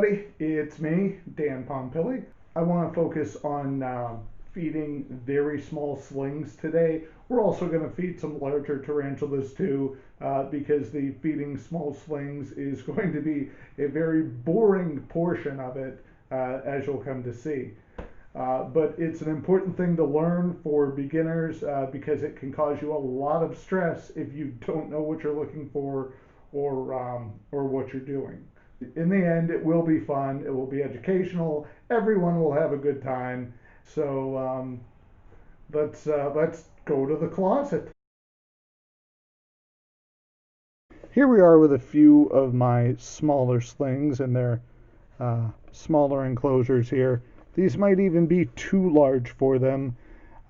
everybody, it's me, Dan Pompili. I want to focus on feeding very small slings today. We're also going to feed some larger tarantulas too, because the feeding small slings is going to be a very boring portion of it, as you'll come to see. But it's an important thing to learn for beginners because it can cause you a lot of stress if you don't know what you're looking for or what you're doing. In the end, it will be fun. It will be educational. Everyone will have a good time. So let's go to the closet. Here we are with a few of my smaller slings and their smaller enclosures here. These might even be too large for them.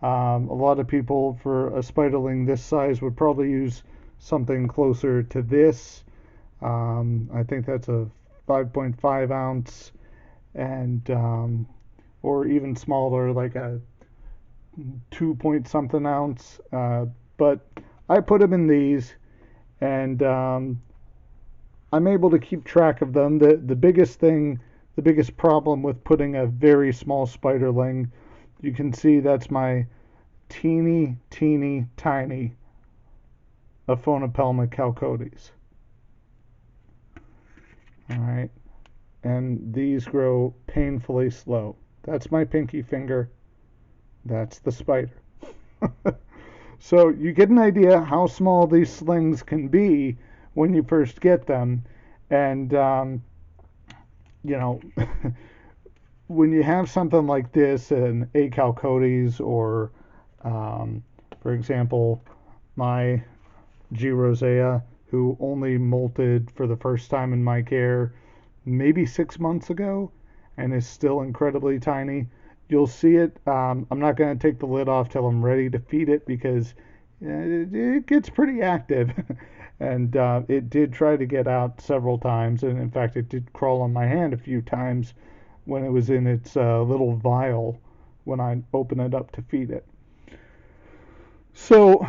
A lot of people for a spiderling this size would probably use something closer to this. I think that's a 5.5 ounce and or even smaller, like a 2 point something ounce. But I put them in these, and I'm able to keep track of them. The biggest problem with putting a very small spiderling, you can see that's my teeny tiny Phormictopus calcodes. All right, and these grow painfully slow. That's my pinky finger. That's the spider. So you get an idea how small these slings can be when you first get them, and you know, when you have something like this, an A. calcodes, or for example, my G. rosea, who only molted for the first time in my care maybe 6 months ago and is still incredibly tiny. You'll see it. I'm not going to take the lid off till I'm ready to feed it because it gets pretty active. And it did try to get out several times. And in fact, it did crawl on my hand a few times when it was in its little vial when I opened it up to feed it. So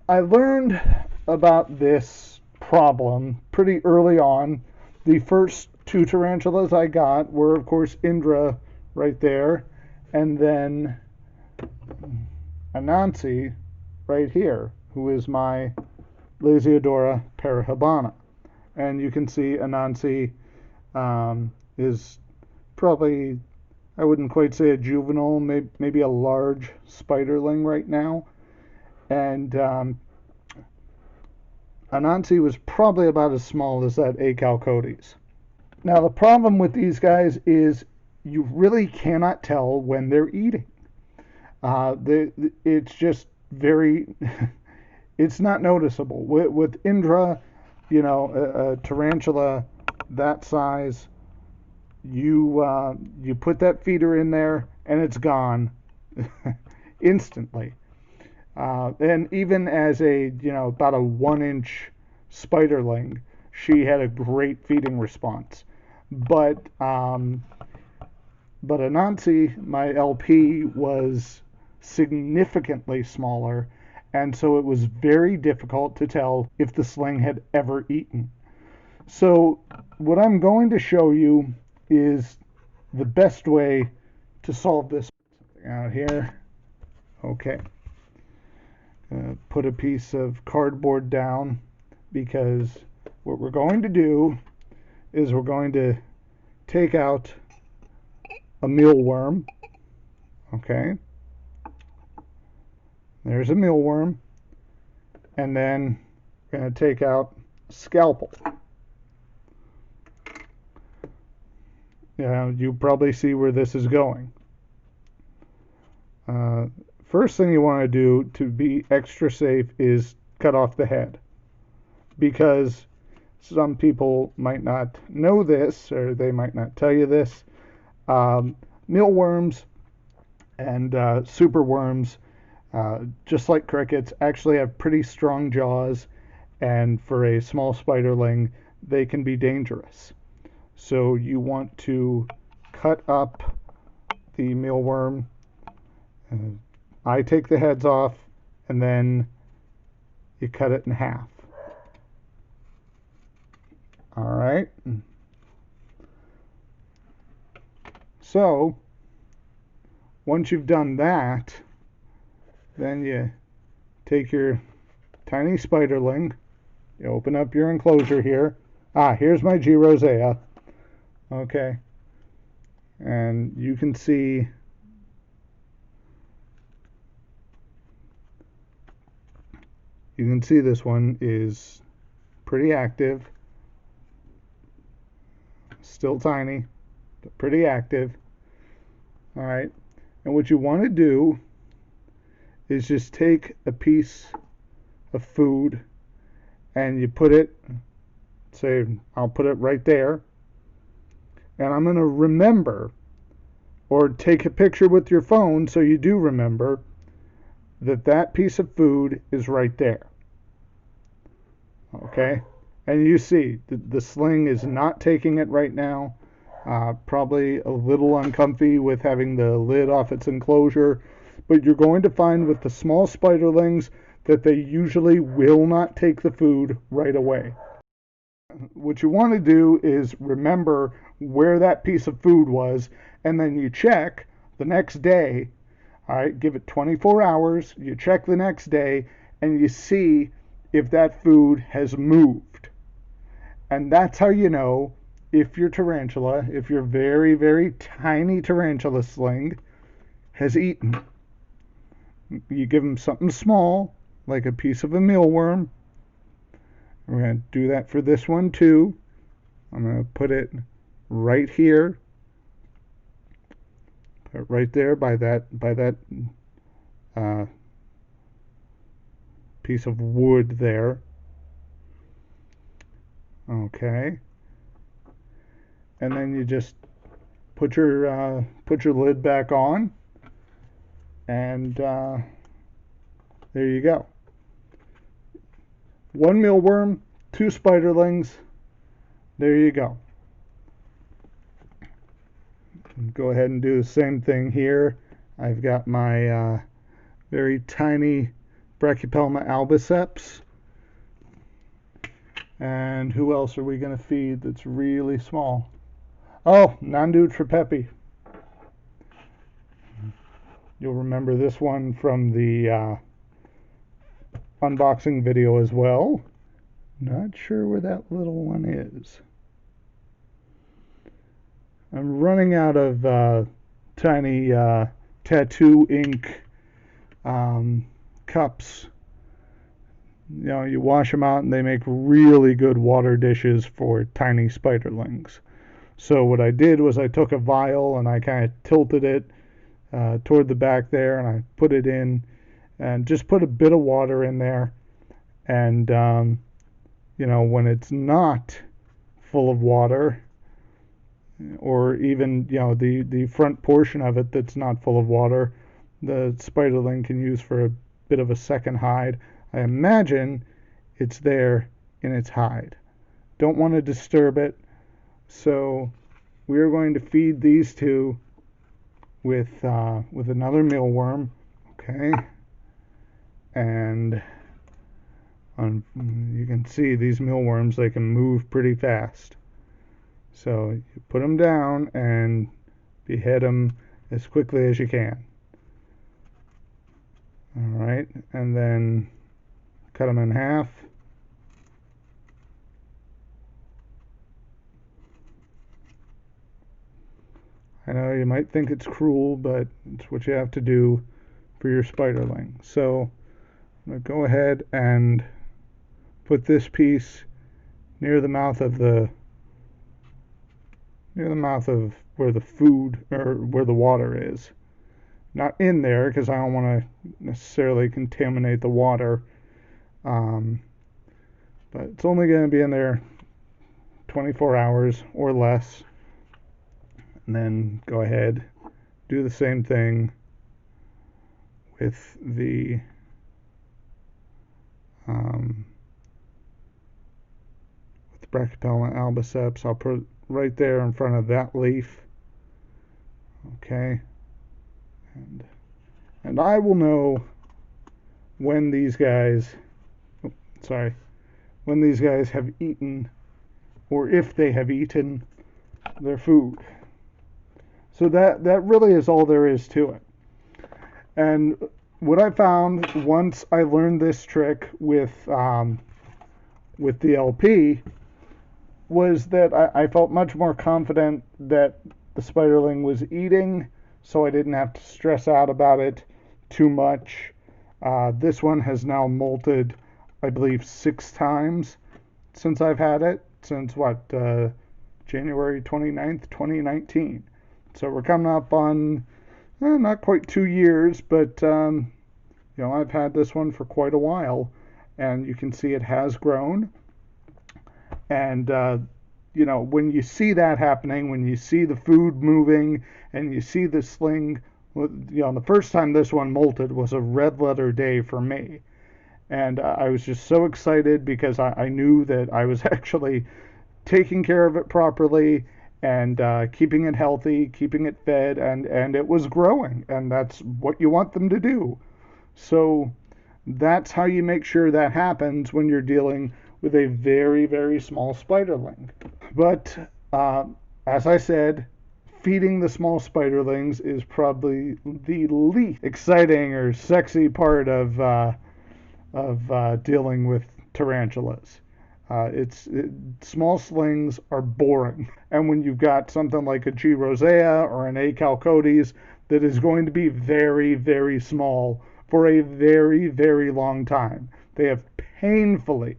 I learned about this problem pretty early on. The first two tarantulas I got were, of course, Indra right there, and then Anansi right here, who is my Lasiodora parahabana. And you can see Anansi is probably, I wouldn't quite say a juvenile, maybe a large spiderling right now. And Anansi was probably about as small as that A. calcodes. Now the problem with these guys is you really cannot tell when they're eating. It's just very, it's not noticeable. With Indra, you know, a tarantula that size, you put that feeder in there and it's gone instantly. And even as about a 1-inch spiderling, she had a great feeding response. But Anansi, my LP, was significantly smaller, and so it was very difficult to tell if the sling had ever eaten. So what I'm going to show you is the best way to solve this. Out here. Okay. Put a piece of cardboard down, because what we're going to do is we're going to take out a mealworm. Okay. There's a mealworm. And then we're going to take out a scalpel. You probably see where this is going. First thing you want to do to be extra safe is cut off the head, because some people might not know this, or they might not tell you this. Mealworms and superworms, just like crickets, actually have pretty strong jaws, and for a small spiderling, they can be dangerous. So you want to cut up the mealworm. I take the heads off, and then you cut it in half. All right. So once you've done that, then you take your tiny spiderling, you open up your enclosure here. Here's my G. rosea. Okay. And you can see this one is pretty active. Still tiny, but pretty active. All right. And what you want to do is just take a piece of food and you put it, say, I'll put it right there. And I'm going to remember, or take a picture with your phone so you do remember, that piece of food is right there. Okay? And you see, the sling is not taking it right now. Probably a little uncomfy with having the lid off its enclosure. But you're going to find with the small spiderlings that they usually will not take the food right away. What you want to do is remember where that piece of food was, and then you check the next day. All right, give it 24 hours. You check the next day, and you see if that food has moved. And that's how you know if your tarantula, if your very, very tiny tarantula sling has eaten. You give them something small, like a piece of a mealworm. We're going to do that for this one too. I'm going to put it right here. Put it right there by that piece of wood there. Okay. And then you just put your lid back on, and there you go. One mealworm, 2 spiderlings. There you go. Go ahead and do the same thing here. I've got my very tiny Brachypelma albiceps. And who else are we going to feed that's really small? Oh, Nandu tripepi. You'll remember this one from the unboxing video as well. Not sure where that little one is. I'm running out of tiny tattoo ink cups. You know, you wash them out and they make really good water dishes for tiny spiderlings. So what I did was I took a vial and I kind of tilted it toward the back there, and I put it in and just put a bit of water in there. And you know, when it's not full of water, or even, you know, the front portion of it that's not full of water, the spiderling can use for a bit of a second hide. I imagine it's there in its hide. Don't want to disturb it, so we are going to feed these two with another mealworm. Okay, and you can see these mealworms, they can move pretty fast. So you put them down and behead them as quickly as you can. All right, and then cut them in half. I know you might think it's cruel, but it's what you have to do for your spiderling. So I'm going to go ahead and put this piece near the mouth of where the food, or where the water is. Not in there, because I don't want to necessarily contaminate the water. But it's only going to be in there 24 hours or less. And then go ahead, do the same thing with the Brachypelma albiceps. I'll put it right there in front of that leaf. Okay. And I will know when these guys, when these guys have eaten, or if they have eaten their food. So that really is all there is to it. And what I found once I learned this trick with the LP was that I felt much more confident that the spiderling was eating, so I didn't have to stress out about it too much. This one has now molted, I believe, 6 times since I've had it, since January 29th, 2019. So we're coming up on not quite 2 years, but I've had this one for quite a while, and you can see it has grown. And when you see that happening, when you see the food moving and you see the sling, the first time this one molted was a red letter day for me. And I was just so excited because I knew that I was actually taking care of it properly and keeping it healthy, keeping it fed, and it was growing. And that's what you want them to do. So that's how you make sure that happens when you're dealing with a very, very small spiderling. But as I said, feeding the small spiderlings is probably the least exciting or sexy part of dealing with tarantulas. Small slings are boring, and when you've got something like a G. rosea or an A. calcodes that is going to be very, very small for a very, very long time, they have painfully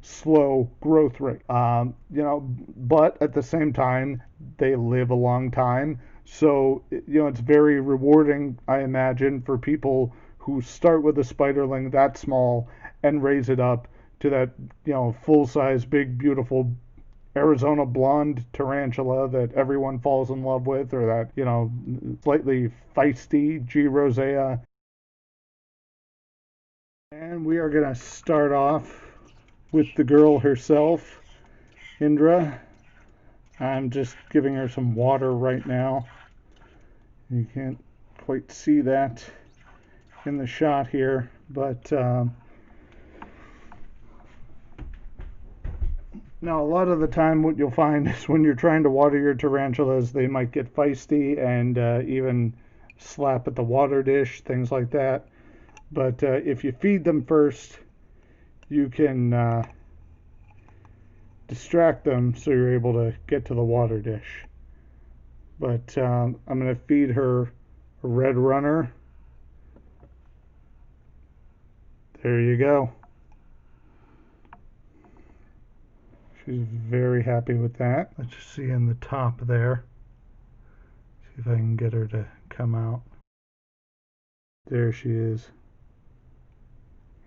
slow growth rate. But at the same time, they live a long time. So, it's very rewarding, I imagine, for people who start with a spiderling that small and raise it up to that, full-size, big, beautiful Arizona blonde tarantula that everyone falls in love with, or that, slightly feisty G. rosea. And we are going to start off with the girl herself, Indra. I'm just giving her some water right now. You can't quite see that in the shot here, but now a lot of the time what you'll find is when you're trying to water your tarantulas, they might get feisty and even slap at the water dish, things like that. But if you feed them first, you can distract them so you're able to get to the water dish. But I'm going to feed her a red runner. There you go. She's very happy with that. Let's just see in the top there. See if I can get her to come out. There she is.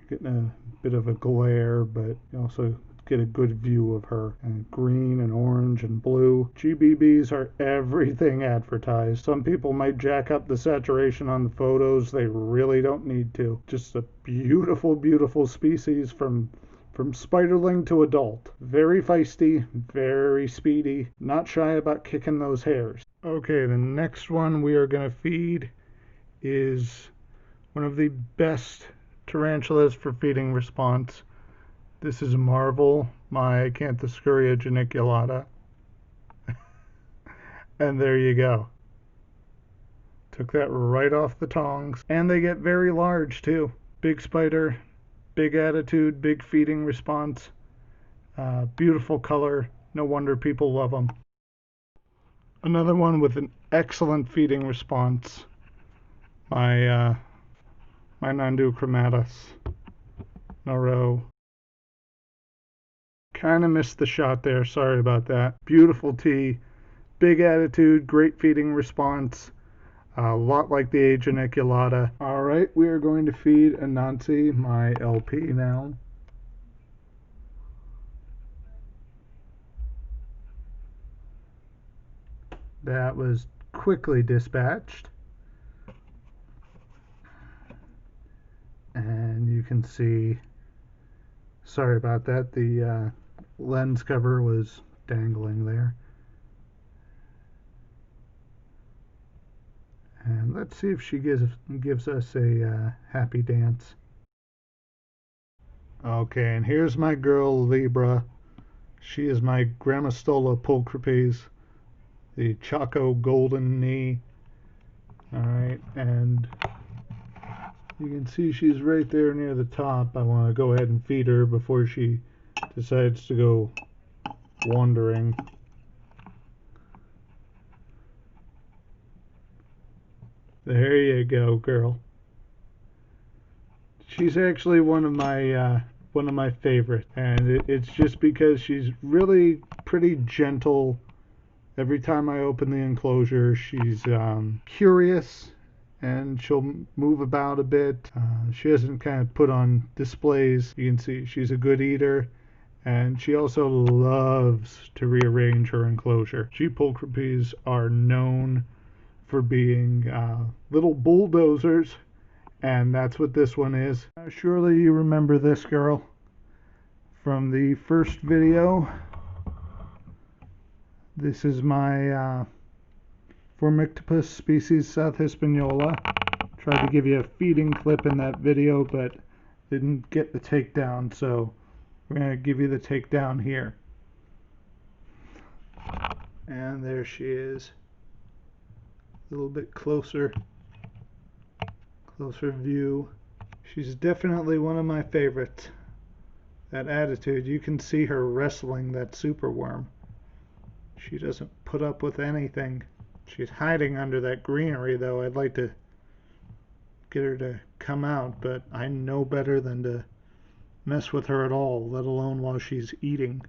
Getting a bit of a glare, but you also get a good view of her. And green and orange and blue. GBBs are everything advertised. Some people might jack up the saturation on the photos. They really don't need to. Just a beautiful, beautiful species from spiderling to adult. Very feisty, very speedy, not shy about kicking those hairs. Okay, the next one we are going to feed is one of the best tarantulas for feeding response. This is Marvel, my Acanthoscurria geniculata. And there you go. Took that right off the tongs. And they get very large too. Big spider, big attitude, big feeding response. Beautiful color. No wonder people love them. Another one with an excellent feeding response. My Nandu chromatus. Noro. Kind of missed the shot there. Sorry about that. Beautiful tea. Big attitude. Great feeding response. A lot like the A. geniculata. Alright, we are going to feed Anansi, my LP now. That was quickly dispatched. And you can see, sorry about that, the lens cover was dangling there. And let's see if she gives us a happy dance. Okay, and here's my girl Libra. She is my Grammostola pulchripes, the Choco Golden Knee. Alright, and you can see she's right there near the top. I want to go ahead and feed her before she decides to go wandering. There you go, girl. She's actually one of my favorites, and it's just because she's really pretty gentle. Every time I open the enclosure, she's curious, and she'll move about a bit. She hasn't kind of put on displays. You can see she's a good eater, and she also loves to rearrange her enclosure. G-Pulchripes are known for being little bulldozers, and that's what this one is. Surely you remember this girl from the first video. This is my Phormictopus species South Hispaniola. Tried to give you a feeding clip in that video, but didn't get the takedown, so we're going to give you the takedown here. And there she is. A little bit closer view. She's definitely one of my favorites. That attitude, you can see her wrestling that superworm. She doesn't put up with anything. She's hiding under that greenery, though. I'd like to get her to come out, but I know better than to mess with her at all, let alone while she's eating.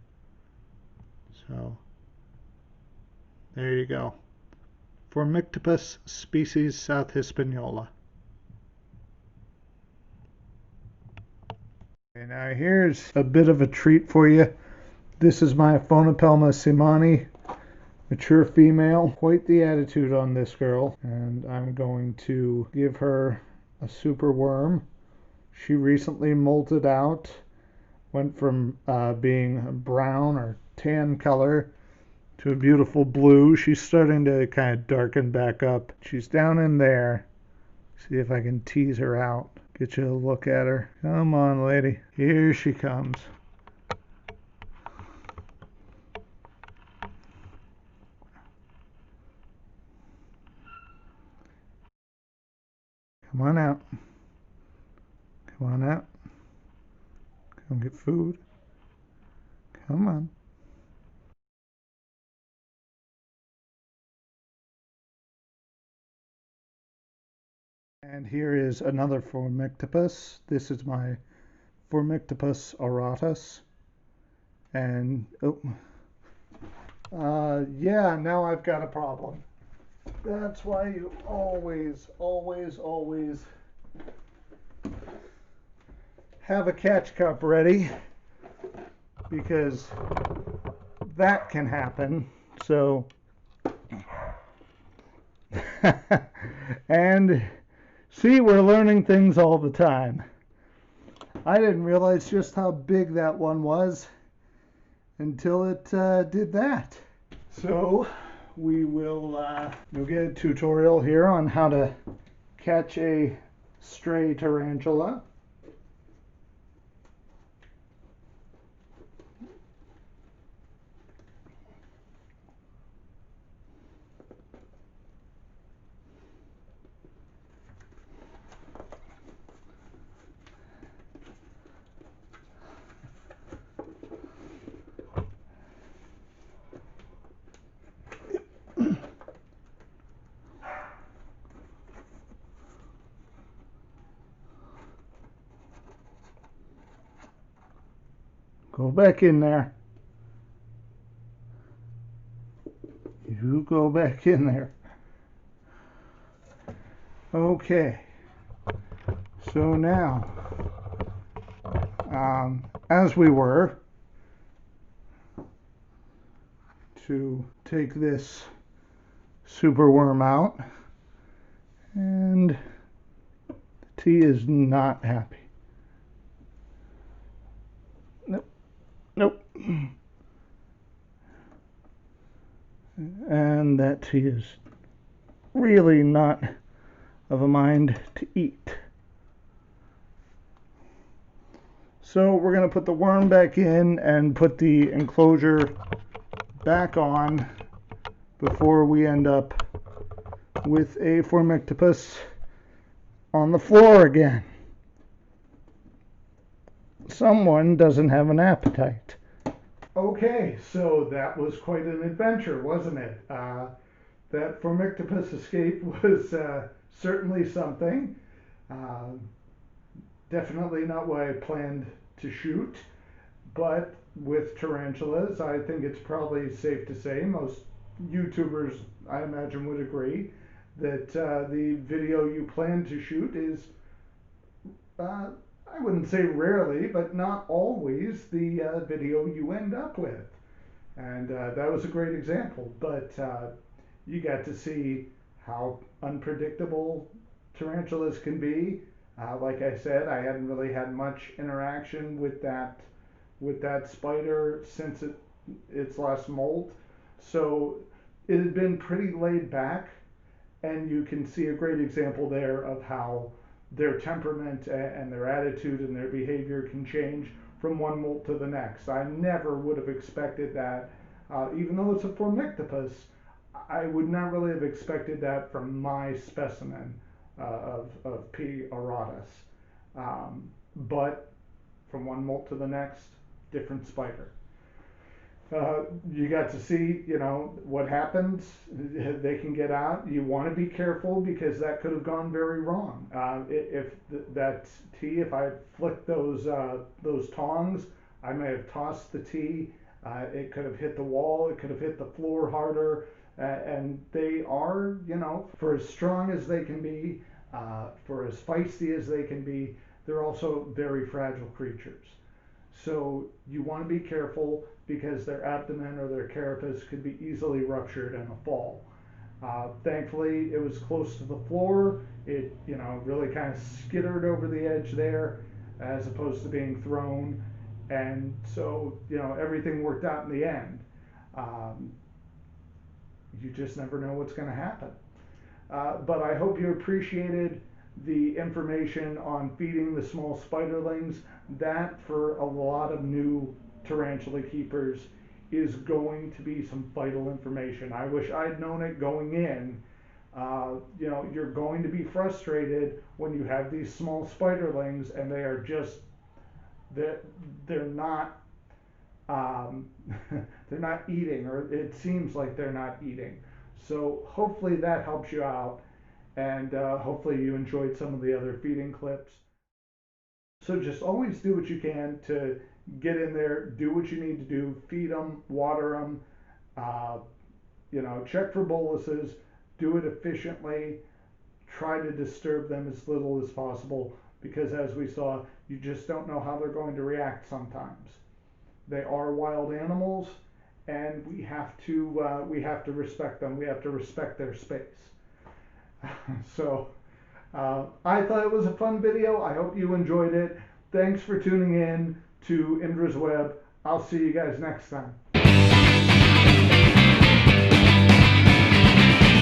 So there you go. Phormictopus species South Hispaniola. And now here's a bit of a treat for you. This is my Phonopelma simani, mature female. Quite the attitude on this girl, and I'm going to give her a super worm. She recently molted out, went from being a brown or tan color to a beautiful blue. She's starting to kind of darken back up. She's down in there. See if I can tease her out. Get you a look at her. Come on, lady. Here she comes. Come on out. Come on out. Come get food. Come on. And here is another Phormictopus. This is my Phormictopus auratus. And, yeah, now I've got a problem. That's why you always have a catch cup ready, because that can happen. So, and see, we're learning things all the time. I didn't realize just how big that one was until it did that. So we'll get a tutorial here on how to catch a stray tarantula. Go back in there. You go back in there. Okay. So now, as we were, to take this superworm out, and the tea is not happy. Nope. And that tea is really not of a mind to eat. So we're going to put the worm back in and put the enclosure back on before we end up with a Phormictopus on the floor again. Someone doesn't have an appetite. Okay, so that was quite an adventure, wasn't it? That Phormictopus escape was certainly something. Uh, Definitely not what I planned to shoot, but with tarantulas, I think it's probably safe to say most YouTubers, I imagine, would agree that the video you plan to shoot is, I wouldn't say rarely, but not always the video you end up with. And that was a great example, but you got to see how unpredictable tarantulas can be. Like I said, I hadn't really had much interaction with that spider since its last molt, so it had been pretty laid back, and you can see a great example there of how their temperament and their attitude and their behavior can change from one molt to the next. I never would have expected that, even though it's a Phormictopus, I would not really have expected that from my specimen of P. auratus. But from one molt to the next, different spider. You got to see, what happens. They can get out. You want to be careful because that could have gone very wrong. If that tea, if I flicked those tongs, I may have tossed the tea. It could have hit the wall. It could have hit the floor harder. And they are, for as strong as they can be, for as feisty as they can be, they're also very fragile creatures. So you want to be careful because their abdomen or their carapace could be easily ruptured in a fall. Thankfully, it was close to the floor. It, really kind of skittered over the edge there as opposed to being thrown. And so, everything worked out in the end. You just never know what's going to happen. But I hope you appreciated the information on feeding the small spiderlings. That, for a lot of new tarantula keepers, is going to be some vital information. I wish I'd known it going in. You're going to be frustrated when you have these small spiderlings and they are just, they're not they're not eating, or it seems like they're not eating. So hopefully that helps you out, and hopefully you enjoyed some of the other feeding clips. So just always do what you can to get in there, do what you need to do, feed them, water them, check for boluses, do it efficiently, try to disturb them as little as possible, because as we saw, you just don't know how they're going to react sometimes. They are wild animals, and we have to respect them. We have to respect their space. So I thought it was a fun video. I hope you enjoyed it. Thanks for tuning in to Indra's Web. I'll see you guys next time.